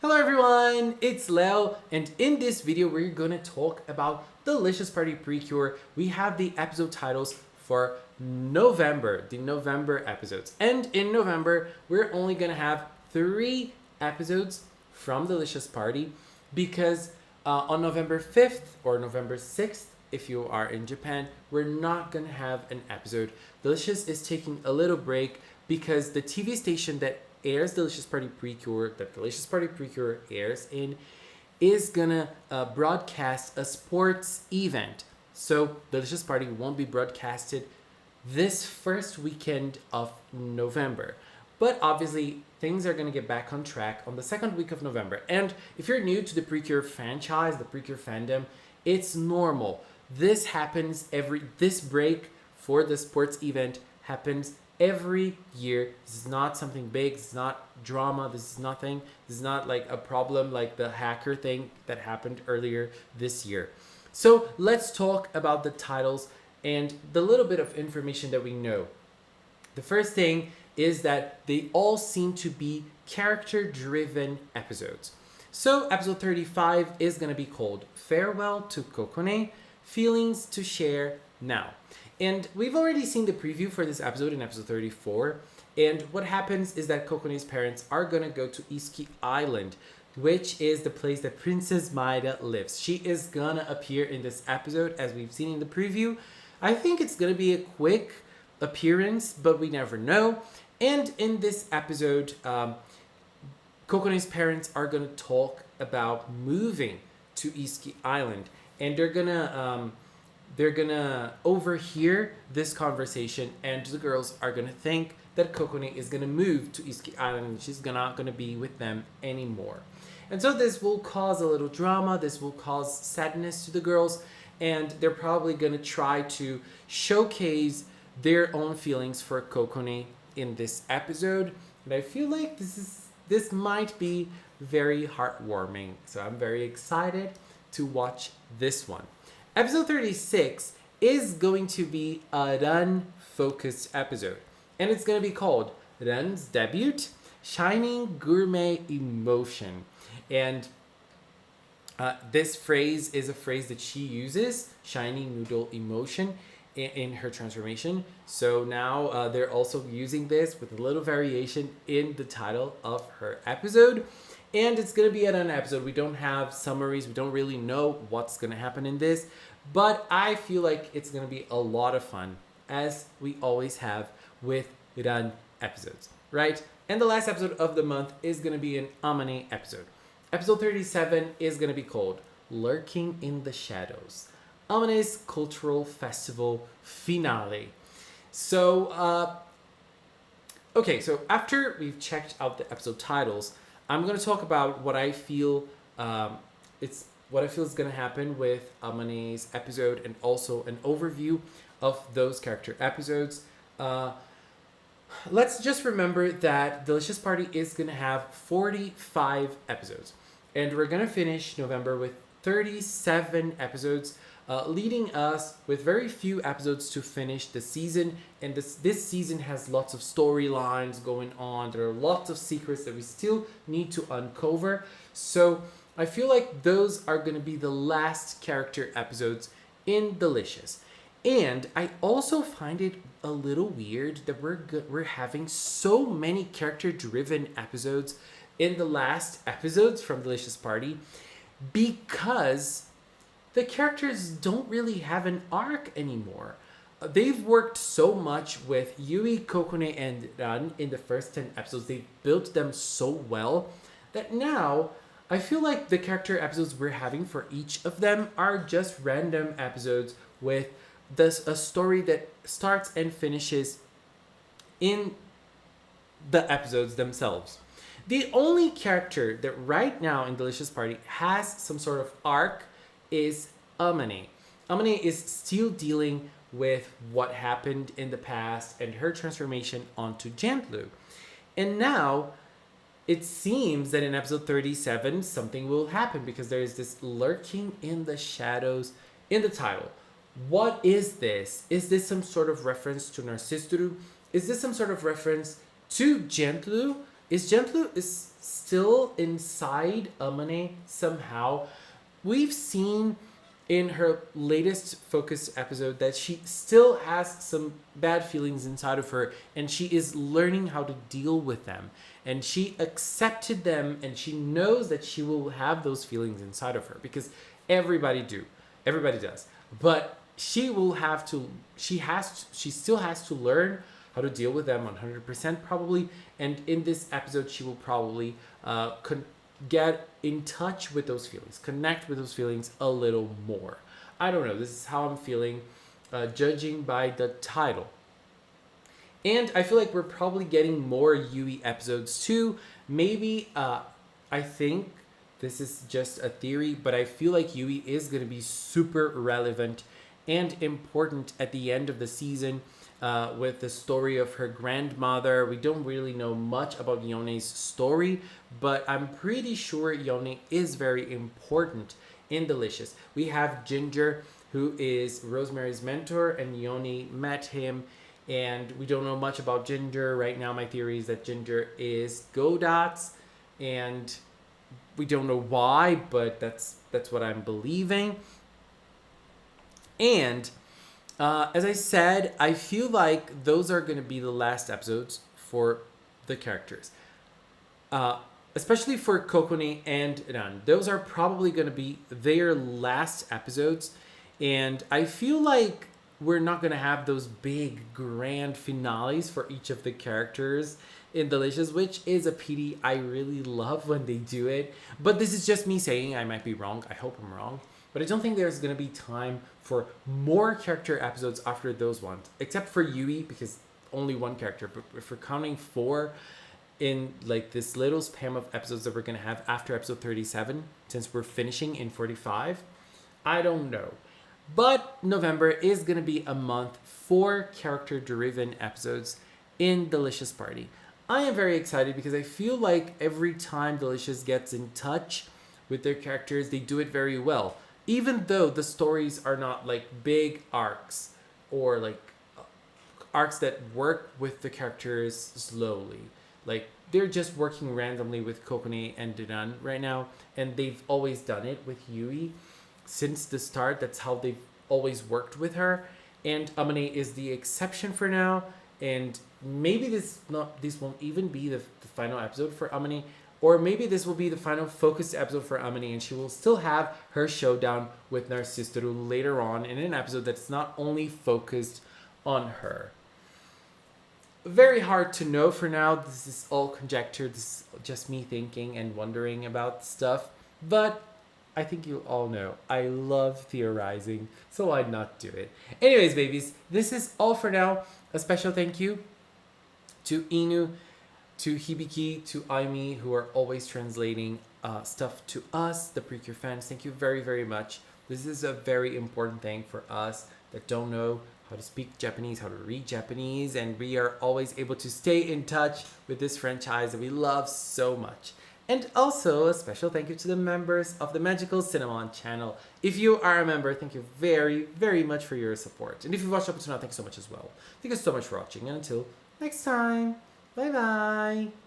Hello everyone, it's Leo, and in this video we're gonna talk about Delicious Party PreCure. We have the episode titles for November, the November episodes. And in November, we're only gonna have 3 episodes from Delicious Party because on November 5th or November 6th, if you are in Japan, we're not gonna have an episode. Delicious is taking a little break because the TV station that airs Delicious Party PreCure, that Delicious Party PreCure airs in, is gonna broadcast a sports event. So Delicious Party won't be broadcasted this first weekend of November. But obviously, things are gonna get back on track on the second week of November. And if you're new to the PreCure franchise, the PreCure fandom, it's normal. This break for the sports event happens every year. This is not something big. This is not drama. This is not like a problem like the hacker thing that happened earlier this year. So let's talk about the titles and the little bit of information that we know. The first thing is that they all seem to be character-driven episodes. So episode 35 is going to be called Farewell to Kokone, Feelings to Share Now. And we've already seen the preview for this episode in episode 34. And what happens is that Kokone's parents are going to go to Iski Island, which is the place that Princess Maida lives. She is going to appear in this episode as we've seen in the preview. I think it's going to be a quick appearance, but we never know. And in this episode, Kokone's parents are going to talk about moving to Iski Island. And they're gonna overhear this conversation, and the girls are gonna think that Kokone is gonna move to Iski Island and she's not gonna be with them anymore. And so this will cause a little drama, this will cause sadness to the girls, and they're probably gonna try to showcase their own feelings for Kokone in this episode. And I feel like this might be very heartwarming. So I'm very excited to watch this one. Episode 36 is going to be a Run-focused episode. And it's going to be called Run's Debut, Shining Gourmet Emotion. And this phrase is a phrase that she uses, Shining Noodle Emotion, in her transformation. So now they're also using this with a little variation in the title of her episode. And it's going to be an episode. We don't have summaries. We don't really know what's going to happen in this. But I feel like it's going to be a lot of fun, as we always have with Run episodes, right? And the last episode of the month is going to be an Amane episode. Episode 37 is going to be called Lurking in the Shadows, Amane's Cultural Festival Finale. So, okay, so after we've checked out the episode titles, I'm going to talk about what I feel is going to happen with Amane's episode, and also an overview of those character episodes. Let's just remember that Delicious Party is going to have 45 episodes, and we're going to finish November with 37 episodes, leading us with very few episodes to finish the season. And this season has lots of storylines going on. There are lots of secrets that we still need to uncover. So I feel like those are going to be the last character episodes in Delicious. And I also find it a little weird that we're having so many character-driven episodes in the last episodes from Delicious Party, because the characters don't really have an arc anymore. They've worked so much with Yui, Kokone, and Ran in the first 10 episodes. They've built them so well that now I feel like the character episodes we're having for each of them are just random episodes with a story that starts and finishes in the episodes themselves. The only character that right now in Delicious Party has some sort of arc is Amane. Amane is still dealing with what happened in the past and her transformation onto Gentlu. And now it seems that in episode 37 something will happen, because there is this lurking in the shadows in the title. What is this? Is this some sort of reference to Narcisturu? Is this some sort of reference to Gentlu? is Gentlu is still inside Amane somehow. We've seen in her latest focused episode that she still has some bad feelings inside of her, and she is learning how to deal with them, and she accepted them, and she knows that she will have those feelings inside of her because everybody does, but she will have to she still has to learn how to deal with them 100% probably. And in this episode she will probably get in touch with those feelings, connect with those feelings a little more. I don't know, this is how I'm feeling, judging by the title. And I feel like we're probably getting more Yui episodes too. Maybe I think this is just a theory, but I feel like Yui is going to be super relevant and important at the end of the season, with the story of her grandmother. We don't really know much about Yone's story, but I'm pretty sure Yone is very important in Delicious. We have Ginger, who is Rosemary's mentor, and Yone met him, and we don't know much about Ginger. Right now my theory is that Ginger is Godot's, and we don't know why, but that's what I'm believing. And as I said, I feel like those are going to be the last episodes for the characters. Especially for Kokone and Ran. Those are probably going to be their last episodes. And I feel like we're not going to have those big, grand finales for each of the characters in Delicious, which is a pity. I really love when they do it. But this is just me saying. I might be wrong. I hope I'm wrong. But I don't think there's going to be time for more character episodes after those ones. Except for Yui, because only one character. But if we're counting 4 in like this little spam of episodes that we're going to have after episode 37, since we're finishing in 45, I don't know. But November is going to be a month for character-driven episodes in Delicious Party. I am very excited because I feel like every time Delicious gets in touch with their characters, they do it very well. Even though the stories are not like big arcs or like arcs that work with the characters slowly. Like they're just working randomly with Kokone and Duran right now, and they've always done it with Yui since the start. That's how they've always worked with her, and Amane is the exception for now. And maybe this won't even be the final episode for Amane, or maybe this will be the final focused episode for Amane, and she will still have her showdown with Narcisoru later on in an episode that's not only focused on her. Very hard to know for now. This is all conjecture. This is just me thinking and wondering about stuff. But I think you all know I love theorizing, so why not do it? Anyways, babies, this is all for now. A special thank you to Inu, to Hibiki, to Aimi, who are always translating stuff to us, the PreCure fans. Thank you very, very much. This is a very important thing for us that don't know how to speak Japanese, how to read Japanese, and we are always able to stay in touch with this franchise that we love so much. And also a special thank you to the members of the Magical Cinnamon channel. If you are a member, thank you very, very much for your support. And if you've watched up until now, thank you so much as well. Thank you so much for watching, and until next time, bye bye.